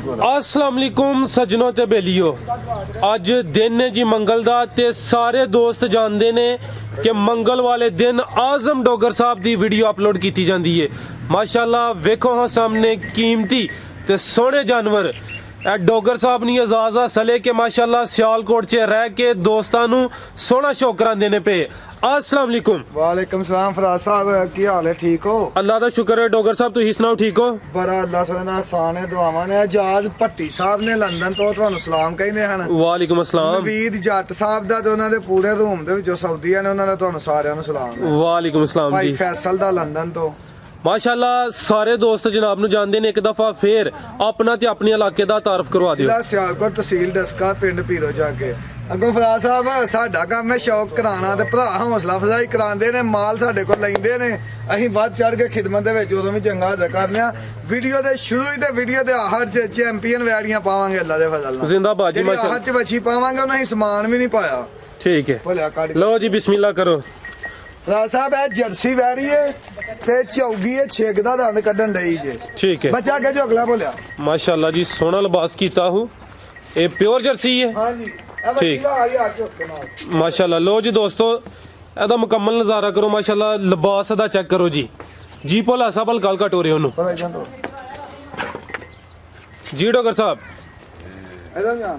अस्सलाम वालेकुम सज्जनों ते बेलियो। अज दिन ने जी मंगल दा ते सारे दोस्त जानते ने कि मंगल वाले दिन आजम डोगर साहब दी वीडियो अपलोड की जाती है। माशाल्लाह वेखो हाँ सामने कीमती ते सोहने जानवर डोगर साहब ने एजाज हासिल है कि माशाल्लाह सियालकोट च रह के दोस्तां नू सोहना शौक करांदे ने पे। अस्सलाम वालेकुम। वालेकुम सलाम फराज साहब, की हाल है? ठीक हो? अल्लाह दा शुक्र है। डोगर साहब तुसीं सुनाओ ठीक हो? बड़ा अल्लाह सुना आसान है दुआवां ने। एजाज भट्टी साहब ने लंदन तो ਤੁਹਾਨੂੰ ਸਲਾਮ ਕਹਿੰਦੇ ਹਨ। वालेकुम अस्सलाम। ਨਵੀਦ ਜੱਟ ਸਾਹਿਬ ਦਾ ਤੇ ਉਹਨਾਂ ਦੇ ਪੂਰੇ ਰੂਮ ਦੇ ਵਿੱਚੋਂ ਸਾਊਦੀਆ ਨੇ, ਉਹਨਾਂ ਦਾ ਤੁਹਾਨੂੰ ਸਾਰਿਆਂ ਨੂੰ ਸਲਾਮ। वालेकुम अस्सलाम ਭਾਈ जी। ਫੈਸਲ ਦਾ ਲੰਦਨ ਤੋਂ माशाल्लाह सारे दोस्त जनाब नू जानते ने। एक दफा फिर अपना ते अपने इलाके दा तारफ करवा दियो। ਜ਼ਿਲ੍ਹਾ ਸਿਆਲਕੋਟ ਤਹਿਸੀਲ ਡਸਕਾ ਪਿੰਡ ਪੀਰੋ ਜਾ ਕੇ। ਅੱਗੋਂ ਫਰਾਜ ਸਾਹਿਬ ਸਾਡਾ ਕੰਮ ਹੈ ਸ਼ੌਕ ਕਰਾਉਣਾ ਤੇ ਭਰਾ ਹੌਸਲਾ ਅਫਜ਼ਾਈ ਕਰਾਉਂਦੇ ਨੇ, ਮਾਲ ਸਾਡੇ ਕੋਲ ਲੈਂਦੇ ਨੇ, ਅਸੀਂ ਵੱਧ ਚੜ ਕੇ ਖਿਦਮਤ ਦੇ ਵਿੱਚ ਉਦੋਂ ਵੀ ਚੰਗਾ ਅਦਾ ਕਰਨੇ ਆ। ਵੀਡੀਓ ਦੇ ਸ਼ੁਰੂ ਹੀ ਤੇ ਵੀਡੀਓ ਦੇ ਆਖਰ ਚ ਚੈਂਪੀਅਨ ਵੈੜੀਆਂ ਪਾਵਾਂਗੇ ਅੱਲਾ ਦੇ ਫਜ਼ਲ ਨਾਲ। जिंदाबाद जी ਮਾਸ਼ਾਅੱਲਾ। माशाल्लाह। ਆਖਰ ਚ ਵੱਛੀ ਪਾਵਾਂਗੇ, ਉਹਨਾਂ ਹੀ ਸਮਾਨ ਵੀ ਨਹੀਂ ਪਾਇਆ। ठीक है ਭਲਿਆ ਕੱਢ लो जी बिस्मिल्लाह करो। ਰਾਜ ਸਾਹਿਬ ਇਹ ਜਰਸੀ ਵੈੜੀ ਹੈ ਤੇ ਚੌਗੀ ਹੈ, ਛੇਕ ਦਾ ਦੰਦ ਕੱਢਣ ਡਈ ਜੇ। ठीक है ਬੱਚਾ ਕੇ ਝੋਕਲਾ ਬੋਲਿਆ। माशाल्लाह जी सोहना लिबास कीता हूँ। ये प्योर जर्सी है ਹਾਂਜੀ ਇਹ ਬੱਚੀ ਠੀਕ। ਦਾ ਆ ਗਿਆ ਝੋਕੇ ਨਾਲ। माशाल्लाह। लो जी दोस्तों ਇਹਦਾ ਮੁਕੰਮਲ ਨਜ਼ਾਰਾ ਕਰੋ। माशाल्लाह लिबास ਦਾ ਚੈੱਕ ਕਰੋ ਜੀ। जी ਭੋਲਾ ਸਾਹਿਬ ਹਲਕਾ ਹਲਕਾ ਟੋਰੇ ਉਹਨੂੰ ਪਤਾ ਜਾਂਦੋ ਜੀ ਡੋਗਰ ਸਾਹਿਬ। ਇਹਦਾ ਨਾ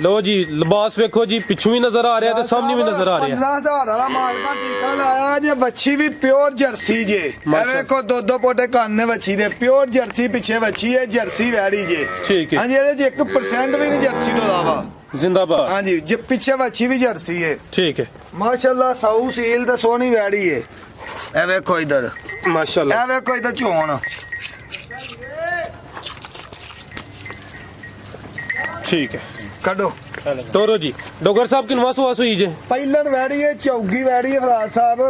लो जी लिबास वेखो जी, पिछू भी नजर आ रहा है ते सामने भी नजर आ रहा है। 15,000 ਵਾਲਾ ਮਾਲਕਾ ਟੀਕਾ ਲਾਇਆ ਜੇ। ਵੱਛੀ ਵੀ ਪਿਓਰ ਜਰਸੀ ਜੇ। ਇਹ ਮਾਸ਼ਾ- ਵੇਖੋ ਦੋ ਪੋਟੇ ਕੰਨ ਨੇ ਵੱਛੀ ਦੇ। ਪਿਓਰ ਜਰਸੀ ਪਿੱਛੇ ਵੱਛੀ ਹੈ, ਜਰਸੀ ਵੈੜੀ ਜੇ। ठीक है ਹਾਂਜੀ ਇਹਦੇ ਚ 1% ਵੀ ਨਹੀਂ ਜਰਸੀ ਤੋਂ ਇਲਾਵਾ। जिंदाबाद। ਹਾਂਜੀ ਜੇ ਪਿੱਛੇ ਵੱਛੀ ਵੀ ਜਰਸੀ ਹੈ। ठीक है ਮਾਸ਼ਾਅੱਲਾ ਸਾਊ ਸੀਲ ਤੇ ਸੋਹਣੀ ਵੈੜੀ ਹੈ। ਇਹ ਵੇਖੋ ਇਧਰ, माशाल्लाह। ਇਹ ਵੇਖੋ ਇਧਰ ਝੋਣ। ठीक है ਕੱਢੋ टोरो जी। डोगर साहब किनवा सुहा सुई जे? ਪਹਿਲਨ ਵੈੜੀ ਹੈ, ਚੌਗੀ ਵੈੜੀ ਹੈ ਫਰਾਜ ਸਾਹਿਬ।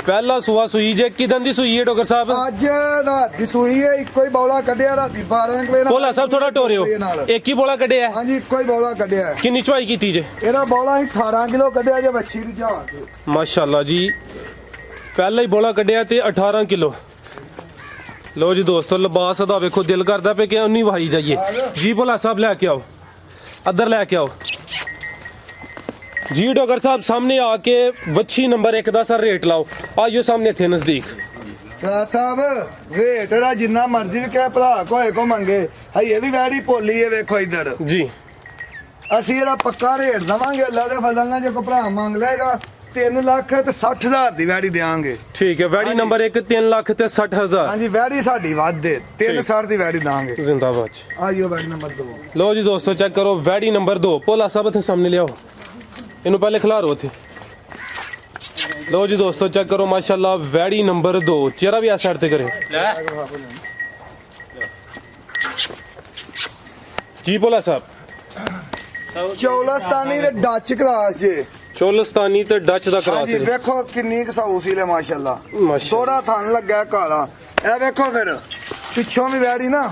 पहला सुहा सुई जे। किदन दी सुई है डोगर साहब? ਅੱਜ ਰਾਤ ਦੀ ਸੂਈ ਹੈ, ਇੱਕੋ ਹੀ ਬੌਲਾ ਕੱਢਿਆ ਰਾਤੀ 12 ਵਜੇ ਨਾਲ। भोला साहब थोड़ा टोरे हो। एक ही बोला कड़े है। ਹਾਂਜੀ ਇੱਕੋ ਹੀ ਬੌਲਾ ਕੱਢਿਆ। किन्नी चुआई की जे? ਇਹਦਾ ਬੌਲਾ ਹੀ 18 ਕਿਲੋ ਕੱਢਿਆ ਜੇ ਵੱਛੀ ਦੀ ਜਹਾਜ਼। माशाल्लाह जी पहला ही बोला कड़िया ते 18 किलो। लो जी दोस्तों लिबास दा वेखो दिल करदा पे कि उन्नी वहाई जाइए। जी भोला साहब लैके आओ, अदर लैके आओ जी। डोगर साहब सामने आके वच्छी नंबर 1 का सर रेट लाओ। आइयो सामने थे नजदीक। ਰਾਜ ਸਾਹਿਬ ਰੇਟ ਦਾ ਜਿੰਨਾ ਮਰਜ਼ੀ ਵੀ ਕਹੇ ਭਰਾ ਕੋਏ ਕੋ ਮੰਗੇ, ਹਈ ਇਹ ਵੀ ਵੈੜੀ ਭੋਲੀ ਹੈ। ਵੇਖੋ ਇਧਰ जी ਅਸੀਂ ਇਹਦਾ ਪੱਕਾ ਰੇਟ ਦਵਾਂਗੇ ਅੱਲਾ ਦੇ ਫਜ਼ਲ ਨਾਲ। ਜੇ ਕੋ ਭਰਾ ਮੰਗ ਲਏਗਾ 3 ਲੱਖ ਤੇ 60,000 ਦੀ ਵੈੜੀ ਦੇਵਾਂਗੇ। ठीक है वैड़ी नंबर 1 3 लाख ते 60,000। ਹਾਂਜੀ ਵੈੜੀ ਸਾਡੀ ਵੱਧ ਦੇ 360 ਦੀ ਵੈੜੀ ਦਾਂਗੇ। जिंदाबाद। ਆਇਓ ਵੈੜੀ ਨੰਬਰ 2। लो जी दोस्तों चेक करो वैड़ी नंबर 2। भोला साहब इत्थे सामने लियाओ, इनू पहले खिलारो इत्थे। लो जी दोस्तों चेक करो माशाल्लाह वैड़ी नंबर 2। चेहरा भी इस साइड ते करे जी। भोला साहब ਚੌਲਸਤਾਨੀ ਦੇ ਡੱਚ ਕਰਾਸ ਜੇ। चोलस्तानी ते डच दा क्रॉस ਹਾਂਜੀ है। ਵੇਖੋ ਕਿੰਨੀ ਕਸਾਊ ਸੀ ਲੈ ਮਾਸ਼ਾਅੱਲਾ। माशाल्लाह ਥੋੜਾ ਥਣ ਲੱਗਾ ਕਾਲਾ। ਇਹ ਵੇਖੋ ਫਿਰ ਪਿੱਛੋਂ ਵੀ ਵੈੜੀ ਨਾ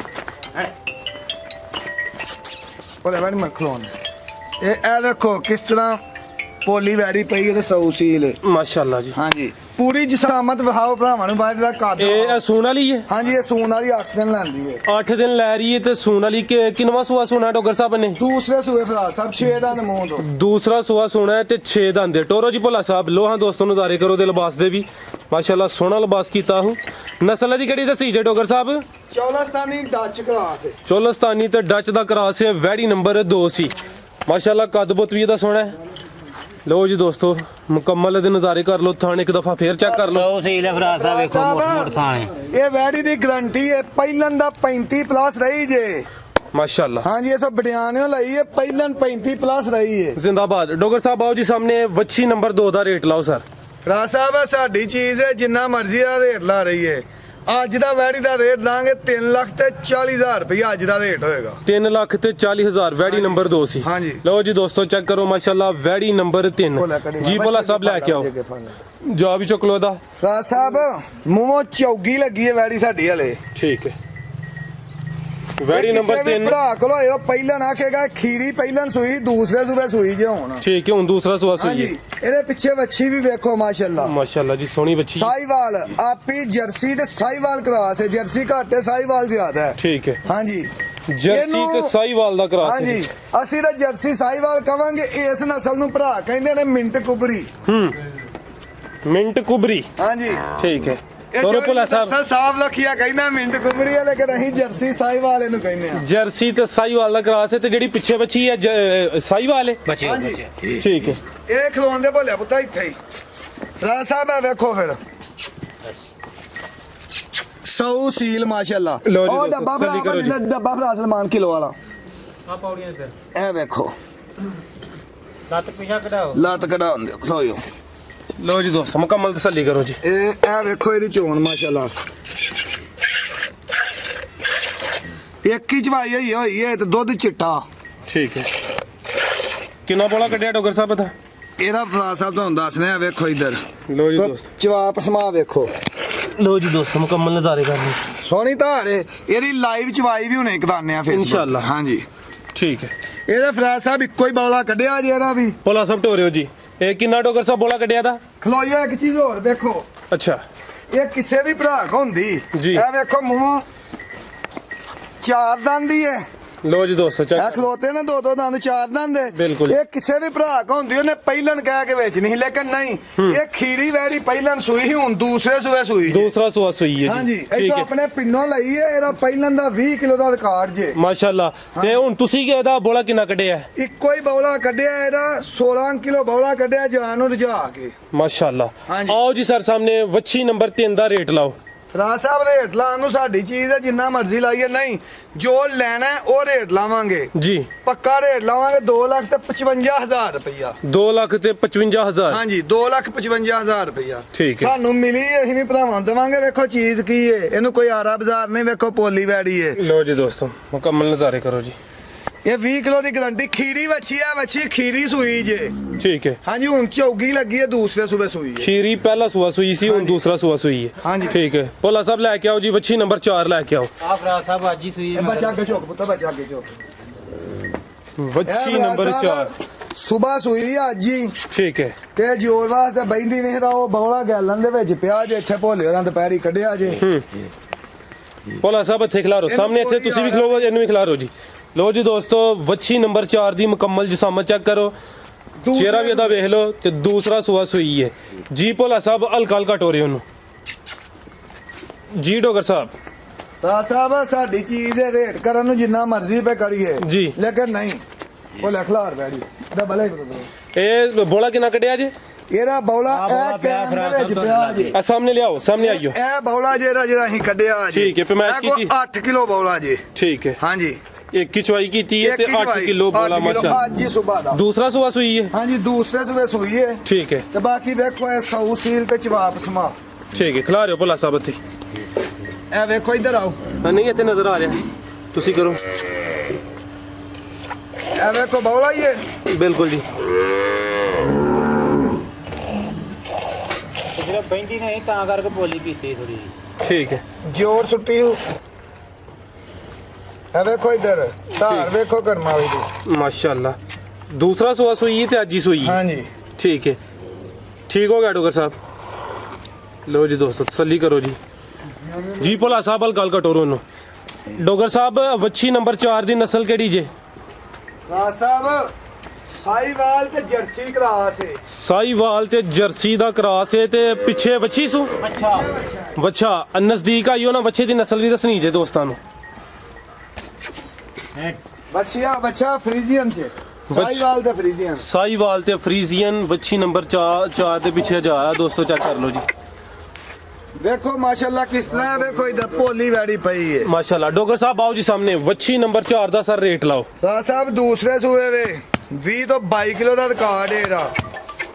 ਉਹਦੇ ਵੈੜੀ ਮਖਲੋਨ। ਇਹ ਵੇਖੋ ਕਿਸ ਤਰ੍ਹਾਂ ਪੋਲੀ ਵੈੜੀ ਪਈ ਉਹਦੇ ਸੌ ਸੀਲ। माशाल्लाह जी। ਹਾਂਜੀ ਪੂਰੀ ਜਸਾਮਤ ਵਿਖਾਓ ਭਰਾਵਾਂ ਨੂੰ ਬਾਹਰ ਦਾ ਕੱਦ। ए सून वाली है। ਹਾਂਜੀ ਇਹ ਸੂਣ ਵਾਲੀ 8 ਦਿਨ ਲੈਂਦੀ ਹੈ। 8 दिन लै रही है ते सून वाली किनवा सुहा सुना डोगर साहब ने? ਦੂਸਰੇ ਸੂਏ ਫਰਾਜ ਸਾਹਿਬ 6 ਦਾ ਮੂੰਹ ਤੋਂ। दूसरा सुहा सुना है ते 6 दंद। टोरो जी भोला साहब लो हाँ दोस्तों नज़ारे करो दे लिबास दे भी। माशाल्लाह सोहना लिबास कीता हूँ। नस्ल दी केड़ी दसी जे डोगर साहब? ਚੌਲਸਤਾਨੀ ਡੱਚ ਕਲਾਸ ਹੈ। चोलस्तानी ते डच दा क्रॉस है। वैड़ी नंबर 2 सी। माशाल्लाह कद बुत भी इहदा सोहना है। लो जी दोस्तों मुकम्मल दे नज़ारे कर लो। थाने एक दफा फिर चेक कर लो। ਉਹ ਸੀ ਲੈ ਫਰਾਸ ਸਾਹਿਬ ਵੇਖੋ ਮੋਟ ਥਾਣੇ। ਇਹ ਵੈੜੀ ਦੀ ਗਰੰਟੀ ਹੈ। ਪਹਿਲਨ ਦਾ 35 ਪਲੱਸ ਰਹੀ ਜੇ। माशाल्लाह ਹਾਂਜੀ ਇਥੋਂ ਬੜਿਆਣਿਓ ਲਈ ਹੈ। ਪਹਿਲਨ 35 ਪਲੱਸ ਰਹੀ ਹੈ। जिंदाबाद। डोगर साहब आओ जी सामने वच्छी नंबर 2 दा रेट लाओ सर। ਰਾਜ ਸਾਹਿਬ ਸਾਡੀ ਚੀਜ਼ ਹੈ, ਜਿੰਨਾ ਮਰਜ਼ੀ ਦਾ ਰੇਟ ਲਾ ਰਹੀ ਹੈ। ਅੱਜ ਦਾ ਵੈੜੀ ਦਾ ਰੇਟ ਦਾਂਗੇ 3 ਲੱਖ ਤੇ 40,000 ਰੁਪਏ ਅੱਜ ਦਾ ਰੇਟ ਹੋਏਗਾ। 3 लाख ते 40,000 वैड़ी नंबर 2 सी। हाँ जी। लो जी दोस्तों चेक करो माशाल्लाह वैड़ी नंबर 3 जी। भोला साहब लैके आओ जा भी चुक लो दा। ਰਾਜ ਸਾਹਿਬ ਮੂੰਹੋਂ ਚੌਗੀ ਲੱਗੀ ਹੈ ਵੈੜੀ ਸਾਡੀ ਹਲੇ। ठीक है ਵੈਰੀ ਨੰਬਰ 3 ਭਰਾ ਕੋਲ ਹੋਏ ਉਹ ਪਹਿਲਾਂ ਆਖੇਗਾ ਖੀਰੀ ਪਹਿਲਾਂ ਸੂਈ ਦੂਸਰੇ ਸੂਬੇ ਸੂਈ ਜੇ ਹੁਣ ਠੀਕ ਹੈ ਹੁਣ ਦੂਸਰਾ ਸੂਆ ਸੂਈ ਹਾਂਜੀ ਇਹਦੇ ਪਿੱਛੇ ਵੱਛੀ ਵੀ ਵੇਖੋ ਮਾਸ਼ਾਅੱਲਾ ਮਾਸ਼ਾਅੱਲਾ ਜੀ ਸੋਹਣੀ ਬੱਚੀ ਸਾਈਵਾਲ ਆਪੀ ਜਰਸੀ ਤੇ ਸਾਈਵਾਲ ਕਰਾਸ ਹੈ ਜਰਸੀ ਘੱਟ ਹੈ ਸਾਈਵਾਲ ਜ਼ਿਆਦਾ ਹੈ ਠੀਕ ਹੈ ਹਾਂਜੀ ਜਰਸੀ ਤੇ ਸਾਈਵਾਲ ਦਾ ਕਰਾਸ ਹਾਂਜੀ ਅਸੀਂ ਤਾਂ ਜਰਸੀ ਸਾਈਵਾਲ ਕਵਾਂਗੇ ਇਸ ਨਸਲ ਨੂੰ ਭਰਾ ਕਹਿੰਦੇ ਨੇ ਮਿੰਟ ਕੁਬਰੀ ਮਿੰਟ ਕੁਬਰੀ ਹਾਂਜੀ ਠੀਕ ਹੈ ਦੋਨੋਂ ਭੋਲਾ ਸਾਹਿਬ ਸਾਫ ਲਖੀਆ ਕਹਿੰਦਾ ਮਿੰਟ ਕੁਬਰੀ ਹੈ ਲੇਕਿਨ ਅਸੀਂ ਜਰਸੀ ਸਾਈਵਾਲ ਇਹਨੂੰ ਕਹਿੰਦੇ ਆ ਜਰਸੀ ਤੇ ਸਾਈਵਾਲ ਦਾ ਕਰਾਸ ਹੈ ਤੇ ਜਿਹੜੀ ਪਿੱਛੇ ਬੱਚੀ ਹੈ ਸਾਈਵਾਲ ਹੈ ਬੱਚੇ ਹਾਂਜੀ ਠੀਕ ਹੈ ਇਹ ਖਲੋਂਦੇ ਭੋਲਿਆ ਪੁੱਤਾ ਇੱਥੇ ਹੀ ਰਾਜ ਸਾਹਿਬ ਆ ਵੇਖੋ ਫਿਰ 100 ਸੀਲ ਮਾਸ਼ਾਅੱਲਾ ਲਓ ਜੀ ਉਹ ਦੋਸਤੋ, ਡੱਬਾ ਤਸੱਲੀ ਕਰੋ ਜੀ। ਭਰਾ ਡੱਬਾ ਭਰਾ ਸਲਮਾਨ ਕਿਲੋ ਵਾਲਾ ਆ ਪੌੜੀਆਂ ਫਿਰ ਇਹ ਵੇਖੋ ਲੱਤ ਪਿਛਾ ਕਢਾਓ ਲੱਤ ਕਢਾਉਣ ਦਿਓ ਖਲੋਇਓ ਲਓ ਜੀ ਦੋਸਤੋ ਮੁਕੰਮਲ ਤਸੱਲੀ ਕਰੋ ਜੀ ਇਹ ਵੇਖੋ ਇਹਦੀ ਚੋਣ ਮਾਸ਼ਾਅੱਲਾ ਇੱਕ ਹੀ ਚਵਾਈ ਹੋਈ ਹੈ ਤੇ ਦੁੱਧ ਚਿੱਟਾ ਠੀਕ ਹੈ ਕਿੰਨਾ ਬੋਲਾ ਕੱਢਿਆ ਡੋਗਰ ਸਾਹਿਬ ਦਾ ਇਹਦਾ ਫਰਾ ਸਾਹਿਬ ਤੁਹਾਨੂੰ ਦੱਸਦੇ ਆ ਵੇਖੋ ਇੱਧਰ ਲਓ ਜੀ ਦੋਸਤੋ ਜਵਾਬ ਸਮਾ ਵੇਖੋ ਲਓ ਜੀ ਦੋਸਤੋ ਮੁਕੰਮਲ ਨਜ਼ਾਰੇ ਕਰਨੀ ਸੋਹਣੀ ਧਾਰ ਏ ਇਹਦੀ ਲਾਈਵ ਚਵਾਈ ਵੀ ਹੁਣੇ ਕਰਾਣੇ ਆ ਫੇਸਬੁੱਕ ਇਨਸ਼ਾਅੱਲਾ। ਹਾਂਜੀ ਠੀਕ ਹੈ ਇਹਦਾ ਫਰਾ ਸਾਹਿਬ ਇੱਕੋ ਹੀ ਬੌਲਾ ਕੱਢਿਆ ਜੀ ਇਹਦਾ ਵੀ ਭੋਲਾ ਸਾਹਿਬ ਢੋਰਿਓ ਜੀ ਇਹ ਕਿੰਨਾ ਡੋਗਰ ਸਾਹਿਬ ਬੋਲਾ ਕੱਢਿਆ ਦਾ ਖਲੋਇਆ ਇੱਕ ਚੀਜ਼ ਹੋਰ ਵੇਖੋ ਅੱਛਾ ਇਹ ਕਿਸੇ ਵੀ ਭਰਾ ਕੋ ਹੁੰਦੀ ਜੀ। ਇਹ ਵੇਖੋ ਮੂੰਹ ਚਾਰ ਦੰਦ ਦੀ ਹੈ ਲਓ ਜੀ ਦੋਸਤੋ ਇਹ ਚੱਕ ਖਲੋਤੇ ਨੇ ਦੋ ਦੰਦ ਚਾਰ ਦੰਦ ਦੇ ਬਿਲਕੁਲ। ਇਹ ਕਿਸੇ ਵੀ ਭਰਾ ਕੋ ਹੁੰਦੀ ਉਹਨੇ ਪਹਿਲਣ ਕਹਿ ਕੇ ਵੇਚ ਨਹੀਂ ਲੇਕਿਨ ਨਹੀਂ ਇਹ ਖੀਰੀ ਵੈੜੀ ਪਹਿਲਣ ਸੂਈ ਸੀ ਹੁਣ ਦੂਸਰੇ ਸੂਏ ਸੂਈ ਜੀ। ਦੂਸਰਾ ਸੂਆ ਸੂਈ ਹੈ ਹਾਂਜੀ ਜੀ ਠੀਕ ਇੱਥੋਂ ਹੈ ਆਪਣੇ ਪਿੰਡੋਂ ਲਈ ਹੈ ਇਹਦਾ ਪਹਿਲਣ ਦਾ 20 ਕਿਲੋ ਦਾ ਰਿਕਾਰਡ ਜੇ ਮਾਸ਼ਾਅੱਲਾ ਤੇ ਹੁਣ ਤੁਸੀਂ ਕਿ ਇਹਦਾ ਬੋਲਾ ਕਿੰਨਾ ਕੱਢਿਆ ਹੈ? ਇੱਕੋ ਹੀ ਬੌਲਾ ਕੱਢਿਆ ਇਹਦਾ 16 ਕਿਲੋ ਬੌਲਾ ਕੱਢਿਆ ਜਾਨ ਨੂੰ ਰਜਾ ਕੇ ਮਾਸ਼ਾਅੱਲਾ ਹਾਂਜੀ। ਆਓ ਜੀ ਸਰ ਸਾਹਮਣੇ ਵੱਛੀ ਨੰਬਰ 3 ਦਾ ਰੇਟ ਲਾਓ ਰਾਜ ਸਾਹਿਬ ਰੇਟ ਲਾਉਣ ਨੂੰ ਸਾਡੀ ਚੀਜ਼ ਹੈ ਜਿੰਨਾ ਮਰਜ਼ੀ ਲਾਈਏ ਨਹੀਂ ਜੋ ਲੈਣਾ ਹੈ ਉਹ ਰੇਟ ਲਾਵਾਂਗੇ ਜੀ ਪੱਕਾ ਰੇਟ ਲਾਵਾਂਗੇ 2,55,000 ਰੁਪਇਆ 2 ਲੱਖ ਤੇ 55,000 ਹਾਂਜੀ 2,55,000 ਰੁਪਇਆ ਠੀਕ ਹੈ ਸਾਨੂੰ ਮਿਲੀ ਅਸੀਂ ਵੀ ਭਰਾਵਾਂ ਦੇਵਾਂਗੇ ਵੇਖੋ ਚੀਜ਼ ਕੀ ਏ ਇਹਨੂੰ ਕੋਈ ਆਰਾ ਬਾਜ਼ਾਰ ਨਹੀਂ ਵੇਖੋ ਪੋਲੀ ਵੈੜੀ ਏ ਲਓ ਜੀ ਦੋਸਤੋ ਮੁਕੰਮਲ ਨਜ਼ਾਰੇ ਕਰੋ ਜੀ ਇਹ 20 ਕਿਲੋ ਦੀ ਗਰੰਟੀ ਖੀਰੀ ਵੱਛੀ ਆ ਵੱਛੀ ਖੀਰੀ ਸੂਈ ਜੇ ਠੀਕ ਹੈ ਹਾਂਜੀ ਹੁਣ ਝੋਗੀ ਲੱਗੀ ਹੈ ਦੂਸਰੇ ਸੂਬੇ ਸੂਈ ਹੈ ਖੀਰੀ ਪਹਿਲਾ ਸੂਆ ਸੂਈ ਸੀ ਹੁਣ ਦੂਸਰਾ ਸੂਆ ਸੂਈ ਹੈ ਹਾਂਜੀ। ਠੀਕ ਹੈ ਭੋਲਾ ਸਾਹਿਬ ਲੈ ਕੇ ਆਓ ਜੀ ਵੱਛੀ ਨੰਬਰ 4 ਲੈ ਕੇ ਆਓ ਆ ਫਰਾ ਸਾਹਿਬ ਅੱਜ ਹੀ ਸੂਈ ਇਹ ਬੱਚਾ ਅੱਗੇ ਝੋਕ ਪੁੱਤ ਬੱਚਾ ਅੱਗੇ ਝੋਕ ਵੱਛੀ ਨੰਬਰ 4 ਸਵੇਰ ਸੂਈ ਆ ਅੱਜ ਹੀ ਠੀਕ ਹੈ ਤੇ ਜੋਰ ਵਾਸਤੇ ਬੈਂਦੀ ਨਹੀਂ ਦਾ ਉਹ ਬੌਲਾ ਗੈਲਨ ਦੇ ਵਿੱਚ ਪਿਆ ਜੇ ਇੱਥੇ ਭੋਲੇ ਹੋਰਾਂ ਦੁਪਹਿਰੀ ਕੱਢਿਆ ਜੇ ਭੋਲਾ ਸਾਹਿਬ ਇੱਥੇ ਖਿਲਾਰੋ ਸਾਹਮਣੇ ਇੱਥੇ ਤੁਸੀਂ ਵੀ ਖਲੋਵੋ ਇਹਨੂੰ ਵੀ ਖਿਲਾਰੋ ਜੀ ਲਓ ਜੀ ਦੋਸਤੋ ਵੱਛੀ ਨੰਬਰ 4 ਦੀ ਮੁਕੰਮਲ ਜਿਸਾਮਤ ਚੈੱਕ ਕਰੋ ਚਿਹਰਾ ਵੀ ਇਹਦਾ ਵੇਖ ਲਓ ਤੇ ਦੂਸਰਾ ਸੂਆ ਸੂਈ ਹੈ ਜੀ ਭੋਲਾ ਸਾਹਿਬ ਹਲਕਾ ਹਲਕਾ ਟੋਰੇ ਉਹਨੂੰ ਜੀ ਡੋਗਰ ਸਾਹਿਬ ਤਾਂ ਸਾਹਿਬ ਸਾਡੀ ਚੀਜ਼ ਹੈ ਰੇਟ ਕਰਨ ਨੂੰ ਜਿੰਨਾ ਮਰਜ਼ੀ ਪੇ ਕਰੀਏ ਜੀ। ਲੇਕਿਨ ਨਹੀਂ ਉਹ ਲਖਲਾਰ ਬੈੜੀ ਡਬਲ ਹੀ ਬਰੋ ਇਹ ਬੋਲਾ ਕਿੰਨਾ ਕੱਢਿਆ ਜੀ ਇਹਦਾ ਬੌਲਾ ਬੌਲਾ ਇਹ ਪਿਆ ਕੈਮ ਫਰਾ ਦੇ ਵਿੱਚ ਸਾਹਿਬ ਪਿਆ ਜੇ ਆ ਸਾਹਮਣੇ ਲਿਆਓ ਸਾਹਮਣੇ ਆਈਓ ਇਹ ਬੌਲਾ ਜਿਹੜਾ ਅਸੀਂ ਕੱਢਿਆ ਜੀ ਠੀਕ ਹੈ, ਪੈਮਾਇਸ਼ ਕੀਤੀ। 8 ਕਿਲੋ ਬੌਲਾ ਜੀ ਠੀਕ ਹੈ ਹਾਂਜੀ ਇੱਕ ਕੀ ਚੁਆਈ ਕੀਤੀ ਹੈ ਤੇ 8 ਕਿਲੋ ਬੋਲਾ ਮਾਸ਼ਾ ਅੱਜ ਹੀ ਸਵੇਰ ਦਾ ਦੂਸਰਾ ਸੂਆ ਸੂਈ ਹੈ ਹਾਂਜੀ ਦੂਸਰੇ ਸੂਏ ਸੂਈ ਹੈ ਠੀਕ ਹੈ ਤੇ ਬਾਕੀ ਵੇਖੋ ਇਹ 100 ਸੀਲ ਤੇ ਜਵਾਬ ਸਮਾ ਠੀਕ ਹੈ ਖਿਲਾ ਰਿਓ ਭੋਲਾ ਸਾਹਿਬ ਇੱਥੇ ਇਹ ਵੇਖੋ ਇੱਧਰ ਆਓ ਹਾਂ ਨਹੀਂ ਇੱਥੇ ਨਜ਼ਰ ਆ ਰਿਹਾ ਤੁਸੀਂ ਕਰੋ ਇਹ ਵੇਖੋ ਬੌਲਾ ਹੀ ਹੈ ਬਿਲਕੁਲ ਜੀ ਜਿਹੜਾ ਬੈਂਦੀ ਨਹੀਂ ਤਾਂ ਕਰਕੇ ਬੋਲੀ ਕੀਤੀ ਥੋੜੀ ਠੀਕ ਹੈ ਜੋਰ ਸੁੱਟੀ ਹੋ ਇਹ ਵੇਖੋ ਇੱਧਰ ਧਾਰ ਵੇਖੋ ਕਰਮਾ ਵਾਲੀ ਦੀ ਮਾਸ਼ਾਅੱਲਾ ਦੂਸਰਾ ਸੂਆ ਸੂਈ ਹੈ ਤੇ ਅੱਜ ਹੀ ਸੂਈ ਹੈ ਹਾਂਜੀ ਠੀਕ ਹੈ ਠੀਕ ਹੋ ਗਿਆ ਡੋਗਰ ਸਾਹਿਬ ਲਓ ਜੀ ਦੋਸਤੋ ਤਸੱਲੀ ਕਰੋ ਜੀ ਜੀ ਭੋਲਾ ਸਾਹਿਬ ਹਲ ਗੱਲ ਕਟੋਰੋ ਨੂੰ ਡੋਗਰ ਸਾਹਿਬ ਵੱਛੀ ਨੰਬਰ 4 ਦੀ ਨਸਲ ਕਿਹੜੀ ਜੇ ਰਾਜ ਸਾਹਿਬ ਸਾਈਵਾਲ ਤੇ ਜਰਸੀ ਕਰਾਸ ਹੈ ਸਾਈਵਾਲ ਤੇ ਜਰਸੀ ਦਾ ਕਰਾਸ ਹੈ ਤੇ ਪਿੱਛੇ ਵੱਛੀ ਸੂ ਅੱਛਾ ਵੱਛਾ ਨਜ਼ਦੀਕ ਆਈਓ ਨਾ ਵੱਛੇ ਦੀ ਨਸਲ ਵੀ ਦੱਸਣੀ ਜੇ ਦੋਸਤਾਂ ਨੂੰ ਬੱਚਾ ਫਰੀਜ਼ੀਅਨ ਚ ਸਾਈਵਾਲ ਤੇ ਫਰੀਜ਼ੀਅਨ ਸਾਈਵਾਲ ਤੇ ਫਰੀਜ਼ੀਅਨ ਵੱਛੀ ਨੰਬਰ 4 ਦੇ ਪਿੱਛੇ ਜਾ ਆਇਆ ਦੋਸਤੋ ਚੈੱਕ ਕਰ ਲਓ ਜੀ ਵੇਖੋ ਮਾਸ਼ਾਅੱਲਾ ਕਿਸ ਤਰ੍ਹਾਂ ਹੈ, ਵੇਖੋ ਇਧਰ ਪੋਲੀ ਵੈੜੀ ਪਈ ਹੈ ਮਾਸ਼ਾਅੱਲਾ ਡੋਗਰ ਸਾਹਿਬ ਆਓ ਜੀ ਸਾਹਮਣੇ ਵੱਛੀ ਨੰਬਰ 4 ਦਾ ਸਰ ਰੇਟ ਲਾਓ ਰਾਜ ਸਾਹਿਬ ਦੂਸਰੇ ਸੂਏ ਵੇ 20 ਤੋਂ 22 ਕਿਲੋ ਦਾ ਰਿਕਾਰਡ ਹੈ ਇਹਦਾ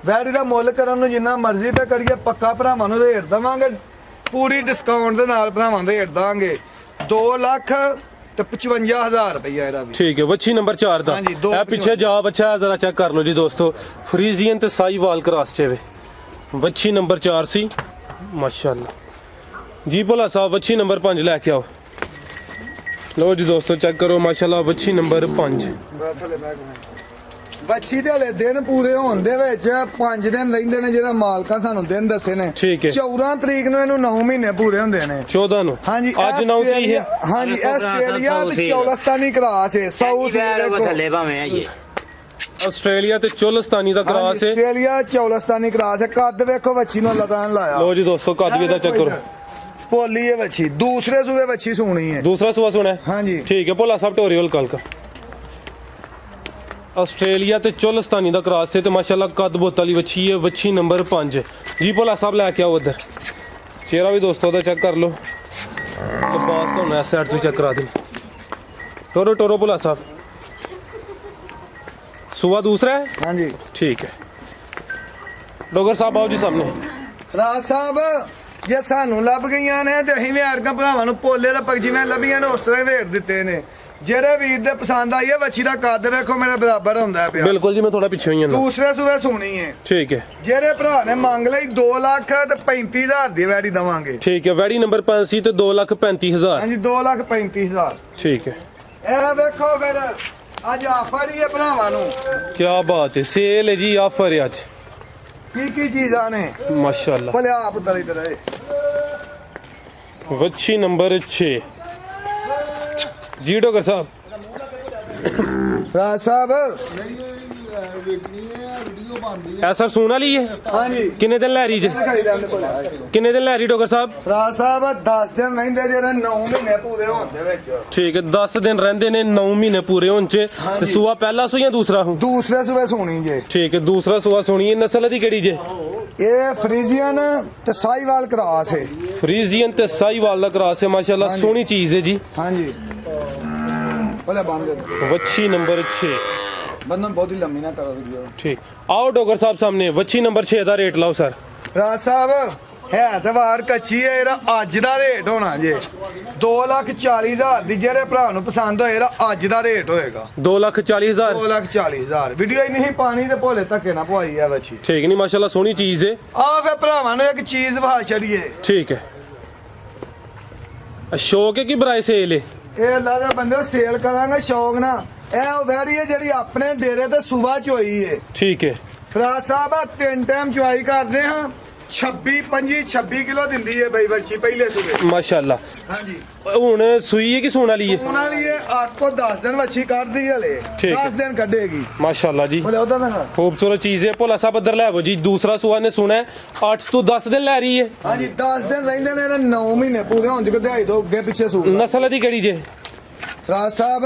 ਵੈੜੀ ਦਾ ਮੁੱਲ ਕਰਨ ਨੂੰ ਜਿੰਨਾ ਮਰਜ਼ੀ ਤੇ ਕਰੀਏ ਪੱਕਾ ਭਰਾਵਾਂ ਨੂੰ ਰੇਟ ਦਵਾਂਗੇ ਪੂਰੀ ਡਿਸਕਾਊਂਟ ਦੇ ਨਾਲ ਭਰਾਵਾਂ ਦੇ ਰੇਟ ਦਾਂਗੇ 2 ਲੱਖ ਤੇ 55,000 ਰੁਪਇਆ ਇਹਦਾ ਵੀ ਠੀਕ ਹੈ ਵੱਛੀ ਨੰਬਰ 4 ਦਾ ਹਾਂਜੀ, ਦੋ ਇਹ ਪਿੱਛੇ ਜਾ ਬੱਚਾ ਜ਼ਰਾ ਚੈੱਕ ਕਰ ਲਓ ਜੀ ਦੋਸਤੋ ਫਰੀਜ਼ੀਅਨ ਤੇ ਸਾਈਵਾਲ ਕ੍ਰਾਸ ਚ ਵੇ ਵੱਛੀ ਨੰਬਰ 4 ਸੀ ਮਾਸ਼ਾਅੱਲਾ ਜੀ ਭੋਲਾ ਸਾਹਿਬ ਵੱਛੀ ਨੰਬਰ 5 ਲੈ ਕੇ ਆਓ ਲਓ ਜੀ ਦੋਸਤੋ ਚੈੱਕ ਕਰੋ ਮਾਸ਼ਾਅੱਲਾ ਵੱਛੀ ਨੰਬਰ 5। ਬੱਚੀ ਦੇ ਹਲੇ ਦਿਨ ਪੂਰੇ ਹੋਣ ਦੇ ਵਿੱਚ 5 ਦਿਨ ਰਹਿੰਦੇ ਨੇ, ਜਿਹੜਾ ਮਾਲਕਾਂ ਸਾਨੂੰ ਦਿਨ ਦੱਸੇ ਨੇ। ਠੀਕ ਹੈ। 14 ਤਰੀਕ ਨੂੰ ਇਹਨੂੰ 9 ਮਹੀਨੇ ਪੂਰੇ ਹੁੰਦੇ ਨੇ। 14 ਨੂੰ ਹਾਂਜੀ ਅੱਜ 9 ਤਰੀਕ ਹੈ। ਹਾਂਜੀ ਆਸਟ੍ਰੇਲੀਆ ਤੇ ਚੌਲਸਤਾਨੀ ਕਰਾਸ ਹੈ। ਸਾਊਥ ਉਹ ਥੱਲੇ ਭਾਵੇਂ ਆਈਏ। ਆਸਟ੍ਰੇਲੀਆ ਤੇ ਚੋਲਸਤਾਨੀ ਦਾ ਕਰਾਸ ਹੈ। ਆਸਟ੍ਰੇਲੀਆ ਚੌਲਸਤਾਨੀ ਕਰਾਸ ਹੈ। ਕੱਦ ਵੇਖੋ ਬੱਚੀ ਨੂੰ ਲਗਾਨ ਲਾਇਆ। ਲਓ ਜੀ ਦੋਸਤੋ ਕੱਦ ਵੀ ਦਾ ਚੈੱਕ ਕਰੋ। ਪੋਲੀ ਹੈ ਬੱਚੀ, ਦੂਸਰੇ ਸੂਏ ਬੱਚੀ ਸੋਣੀ ਹੈ। दूसरा सुबह सुना है। ਹਾਂਜੀ ठीक है भोला साहब टोरियल कल का ਆਸਟ੍ਰੇਲੀਆ ਤੇ ਚੋਲਸਤਾਨੀ ਦਾ ਕਰਾਸ ਤੇ ਮਾਸ਼ਾਅੱਲਾ ਕੱਦ ਬੋਤ ਵਾਲੀ ਵੱਛੀ ਹੈ। ਵੱਛੀ ਨੰਬਰ 5 ਜੀ। ਭੋਲਾ ਸਾਹਿਬ ਲੈ ਕੇ ਆਓ ਉਧਰ। ਚਿਹਰਾ ਵੀ ਦੋਸਤੋ ਦਾ ਚੈੱਕ ਕਰ ਲਓ। ਲਿਬਾਸ ਤੁਹਾਨੂੰ ਇਸ ਸਾਈਡ ਤੋਂ ਚੈੱਕ ਕਰਾ ਦੇ। ਟੋਰੋ ਟੋਰੋ ਭੋਲਾ ਸਾਹਿਬ। सुबह दूसरा है। ਹਾਂਜੀ ठीक है डोगर साहब आओ जी सामने। ਰਾਜ ਸਾਹਿਬ ਜੇ ਸਾਨੂੰ ਲੱਭ ਗਈਆਂ ਨੇ ਤੇ ਅਸੀਂ ਵੀ ਅਰਗਾ ਭਰਾਵਾਂ ਨੂੰ ਪੋਲੇ ਦਾ ਜਿਵੇਂ ਲੱਭੀਆਂ ਨੇ ਉਸ ਤਰ੍ਹਾਂ ਹੀ ਰੇਟ ਦਿੱਤੇ ਨੇ। ਜਿਹੜੇ ਵੀਰ ਦੇ ਪਸੰਦ ਆਈ ਹੈ ਵੱਛੀ ਦਾ ਕੱਦ ਵੇਖੋ ਮੇਰੇ ਬਰਾਬਰ ਹੁੰਦਾ ਪਿਆ। बिल्कुल जी मैं थोड़ा पीछे ही हूं ना। ਦੂਸਰੇ ਸੂਏ ਸੋਣੀ ਹੈ। ठीक है ਜਿਹੜੇ ਭਰਾ ਨੇ ਮੰਗ ਲਈ 2,35,000 ਦੀ ਵੈੜੀ ਦਵਾਂਗੇ। ठीक है वैडी नंबर 5 सी ते 2,35,000। ਹਾਂਜੀ 2,35,000। ठीक है ਇਹ ਵੇਖੋ ਫਿਰ ਅੱਜ ਆਫਰ ਹੀ ਹੈ ਭਰਾਵਾਂ ਨੂੰ। क्या बात है सेल है जी ऑफर है आज ਕੀ ਚੀਜ਼ਾਂ ਨੇ माशाल्लाह। ਭਲੇ ਆਪ ਤਰੀ ਤਰੇ। ਵੱਛੀ ਨੰਬਰ 6 ਜੀ ਡੋਗਰ ਸਾਹਿਬ। ਰਾਜ ਸਾਹਿਬ ਐਸਾ ਸੂਣ ਵਾਲੀ ਹੈ। ਹਾਂਜੀ ਕਿੰਨੇ ਦਿਨ ਲੈ ਰਹੀ ਜੇ? ਖੜੀ ਲੈਣ ਕੋਲ ਕਿੰਨੇ ਦਿਨ ਲੈ ਰਹੀ ਡੋਗਰ ਸਾਹਿਬ? ਰਾਜ ਸਾਹਿਬ 10 ਦਿਨ ਰਹਿੰਦੇ ਜਿਹੜੇ 9 ਮਹੀਨੇ ਪੂਰੇ ਹੋਣ ਦੇ ਵਿੱਚ। ਠੀਕ ਹੈ 10 ਦਿਨ ਰਹਿੰਦੇ ਨੇ 9 ਮਹੀਨੇ ਪੂਰੇ ਹੋਣ ਚ। ਤੇ ਸੂਆ ਪਹਿਲਾ ਸੂ ਜਾਂ ਦੂਸਰਾ ਹੂੰ? ਦੂਸਰੇ ਸੂਏ ਸੋਣੀ ਜੇ। ਠੀਕ ਹੈ ਦੂਸਰਾ ਸੂਆ ਸੁਣੀ ਹੈ। ਨਸਲ ਦੀ ਕਿਹੜੀ ਜੇ? ਇਹ ਫਰੀਜ਼ੀਅਨ ਤੇ ਸਾਈਵਾਲ ਕਰਾਸ ਹੈ। ਫਰੀਜ਼ੀਅਨ ਤੇ ਸਾਈਵਾਲ ਦਾ ਕਰਾਸ ਹੈ ਮਾਸ਼ਾਅੱਲਾ। ਸੋਹਣੀ ਚੀਜ਼ ਹੈ ਜੀ। ਹਾਂਜੀ ਭਲੇ ਬੰਦ ਵੱਛੀ ਨੰਬਰ 6 ਬੰਦਨ ਬਹੁਤੀ ਲੰਮੀ ਨਾ ਕਰੋ ਵੀਡੀਓ। ਠੀਕ ਆਓ ਡੋਗਰ ਸਾਹਿਬ ਸਾਹਮਣੇ। ਵੱਛੀ ਨੰਬਰ 6 ਦਾ ਰੇਟ ਲਾਓ ਸਰ। ਰਾਜ ਸਾਹਿਬ ਹੈ ਤੇ ਵਾਰ ਕੱਚੀ ਹੈ। ਇਹਦਾ ਅੱਜ ਦਾ ਰੇਟ ਹੋਣਾ ਜੇ 2,40,000 ਦੀ। ਜਿਹੜੇ ਭਰਾ ਨੂੰ ਪਸੰਦ ਹੋਏ ਇਹਦਾ ਅੱਜ ਦਾ ਰੇਟ ਹੋਏਗਾ 2,40,000। 2,40,000। ਵੀਡੀਓ ਹੀ ਨਹੀਂ ਪਾਣੀ ਤੇ ਭੋਲੇ ਧੱਕੇ ਨਾ ਪਵਾਈ ਆ ਬੱਚੀ। ਠੀਕ ਨਹੀਂ ਮਾਸ਼ਾਅੱਲਾ ਸੋਹਣੀ ਚੀਜ਼ ਹੈ। ਆ ਫੇ ਭਰਾਵਾਂ ਨੂੰ ਇੱਕ ਚੀਜ਼ ਵਿਖਾ ਛੜੀਏ। ਠੀਕ ਹੈ ਸ਼ੌਕ ਹੈ ਕਿ ਬਰਾਏ ਸੇਲ ਹੈ? ਇਹ ਅੱਲਾ ਦੇ ਬੰਦੇ ਸੇਲ ਕਰਾਂਗੇ ਸ਼ੌਕ ਨਾਲ। ਇਹ ਉਹ ਵੈਰੀ ਹੈ ਜਿਹੜੀ ਆਪਣੇ ਡੇਰੇ ਤੇ ਸੂਬਾ ਚ ਹੋਈ ਏ। ਠੀਕ ਹੈ ਫਰਾਜ਼ ਸਾਹਿਬ 3 ਟਾਈਮ ਚੁਆਈ ਕਰਦੇ ਹਾਂ। 26 ਕਿਲੋ ਦਿੰਦੀ ਏ ਬਈ ਬੱਚੀ ਪਹਿਲੇ ਸੂਬੇ। ਮਾਸ਼ਾਅੱਲਾ। ਹਾਂਜੀ ਹੁਣ ਸੂਈ ਹੈ ਕਿ ਸੂਣ ਵਾਲੀ ਹੈ? ਉਹਨਾਂ ਲਈ 8 ਤੋਂ 10 ਦਿਨ ਬੱਚੀ ਕੱਢਦੀ ਹਲੇ। ਠੀਕ ਹੈ। 10 ਦਿਨ ਕੱਢੇਗੀ। माशाल्लाह जी ਬੋਲੇ ਉਹਦਾ ਨਾ। खूबसूरत चीज है। भोला साहब इधर ले आवो जी। दूसरा सुहा ने सुना है 8 ਤੋਂ 10 दिन ਲੈ ਰਹੀ है। ਹਾਂਜੀ 10 ਦਿਨ ਰਹਿੰਦੇ ਨੇ। 9 ਮਹੀਨੇ ਪੂਰੇ ਹੋਣ ਜੁਗ ਦਿਹਾਈ ਦੋ ਅੱਗੇ ਪਿੱਛੇ ਸੂਟ। नस्ल दी केड़ी जे? ਫਰਾਜ਼ ਸਾਹਿਬ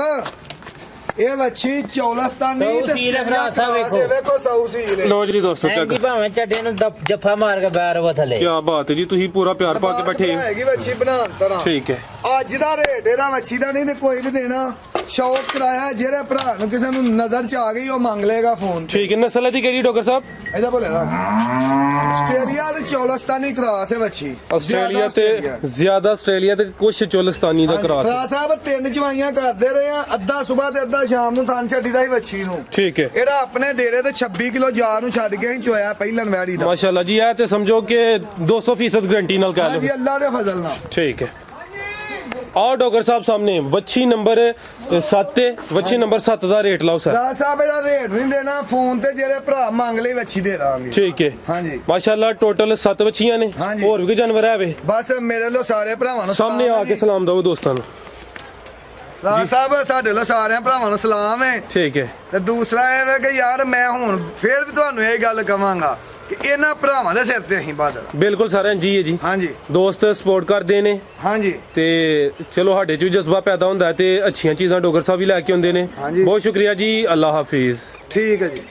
ਇਹ ਬੱਚੀ ਚੌਲਸਤਾਨੀ ਸਾਊ ਸੀਲ ਹੈ ਫਰਾਜ਼ ਸਾਹਿਬ ਵੇਖੋ। ਵੇਖੋ ਸਾਊ ਸੀਲ ਹੈ। लो जी दोस्तों ਐਂ चेक ਜੀ ਭਾਵੇਂ ਝੱਡੇ ਨੂੰ ਜੱਫਾ ਮਾਰ ਕੇ ਬੈਰ ਉਹ ਥੱਲੇ। क्या बात है जी ਤੁਸੀਂ ਪੂਰਾ ਪਿਆਰ ਪਾ ਕੇ ਬੈਠੇ ਹੋ। ਹੈਗੀ ਬੱਚੀ ਬਣਾਉਣ ਤਰ੍ਹਾਂ। ਠੀਕ ਹੈ ਅੱਜ ਦਾ ਰੇਟ ਇਹਦਾ ਮੱਛੀ ਦਾ ਨਹੀਂ ਤੇ ਕੋਈ ਵੀ ਦੇਣਾ। ਸ਼ੌਕ ਕਰਾਇਆ ਜਿਹੜੇ ਭਰਾ ਨੂੰ ਕਿਸੇ ਨੂੰ ਨਜ਼ਰ ਚ ਆ ਗਈ ਉਹ ਮੰਗ ਲੇਗਾ ਫੋਨ ਤੇ। ठीक है नस्ल दी केड़ी डॉक्टर साहब? ਇਹਦਾ ਬੋਲੇ ਆਸਟ੍ਰੇਲੀਆ ਤੇ ਚੌਲਸਤਾਨੀ ਕਰਾਸ ਹੈ ਬੱਚੀ। ਆਸਟ੍ਰੇਲੀਆ ਤੇ ਜ਼ਿਆਦਾ ਆਸਟ੍ਰੇਲੀਆ ਤੇ ਕੁਝ ਚੋਲਸਤਾਨੀ ਦਾ ਕਰਾਸ ਭਰਾ ਸਾਹਿਬ 3 ਚਵਾਈਆਂ ਕਰਦੇ ਰਹੇ ਆ। ਅੱਧਾ ਸਵੇਰ ਤੇ ਅੱਧਾ ਸ਼ਾਮ ਨੂੰ ਥਣ ਛੱਡੀ ਦਾ ਹੀ ਬੱਚੀ ਨੂੰ। ਠੀਕ ਹੈ ਇਹਦਾ ਆਪਣੇ ਡੇਰੇ ਤੇ 26 ਕਿਲੋ ਜਾ ਨੂੰ ਛੱਡ ਕੇ ਹੀ ਚੋਇਆ ਪਹਿਲਨ ਵੈੜੀ ਦਾ। माशाल्लाह जी ਇਹ ਤੇ ਸਮਝੋ ਕਿ 200% ਗਾਰੰਟੀ ਨਾਲ ਕਹਿ ਹਾਂਜੀ ਲਓ। ਅੱਲਾ ਦੇ ਫਜ਼ਲ ਨਾਲ। ठीक है आओ डॉक्टर साहब सामने ਵੱਛੀ ਨੰਬਰ 7 ਵੱਛੀ ਨੰਬਰ 7 ਦਾ ਰੇਟ ਲਾਓ ਸਰ। ਭਰਾ ਸਾਹਿਬ ਇਹਦਾ ਰੇਟ ਨਹੀਂ ਦੇਣਾ ਫੋਨ ਤੇ ਜਿਹੜੇ ਭਰਾ ਮੰਗ ਲਈ ਬੱਚੀ ਦੇ ਦਾਂਗੇ। ਠੀਕ ਹੈ ਹਾਂਜੀ ਮਾਸ਼ਾਅੱਲਾ ਟੋਟਲ 7 ਵੱਛੀਆਂ ਨੇ। ਹਾਂਜੀ। ਹੋਰ ਵੀ ਕੋਈ ਜਾਨਵਰ ਹੈ ਵੇ? ਬਸ ਮੇਰੇ ਲੋ ਸਾਰੇ ਭਰਾਵਾਂ ਨੂੰ ਸਾਹਮਣੇ ਆ ਕੇ ਸਲਾਮ ਦਿਓ ਦੋਸਤਾਂ ਨੂੰ। ਰਾਜ ਸਾਹਿਬ ਸਾਡੇ ਲੋ ਸਾਰਿਆਂ ਭਰਾਵਾਂ ਨੂੰ ਸਲਾਮ ਹੈ। ਠੀਕ ਹੈ ਤੇ ਦੂਸਰਾ ਇਹ ਹੈ ਕਿ ਯਾਰ ਮੈਂ ਹੁਣ ਫੇਰ ਵੀ ਤੁਹਾਨੂੰ ਇਹ ਗੱਲ ਕਵਾਂਗਾ ਕਿ ਇਹਨਾਂ ਭਰਾਵਾਂ ਦੇ ਸਿਰ ਤੇ ਅਸੀਂ ਬਾਦਲ। ਬਿਲਕੁਲ ਸਾਰਿਆਂ ਜੀ ਹੈ ਜੀ। ਹਾਂਜੀ ਦੋਸਤ ਸਪੋਰਟ ਕਰਦੇ ਨੇ ਹਾਂਜੀ ਤੇ ਚਲੋ ਸਾਡੇ ਚ ਵੀ ਜਜ਼ਬਾ ਪੈਦਾ ਹੁੰਦਾ ਹੈ ਤੇ ਅੱਛੀਆਂ ਚੀਜ਼ਾਂ ਡੋਗਰ ਸਾਹਿਬ ਵੀ ਲੈ ਕੇ ਆਉਂਦੇ ਨੇ। ਹਾਂਜੀ। ਬਹੁਤ ਸ਼ੁਕਰੀਆ ਜੀ। ਅੱਲਾ ਹਾਫਿਜ਼। ਠੀਕ ਹੈ ਜੀ।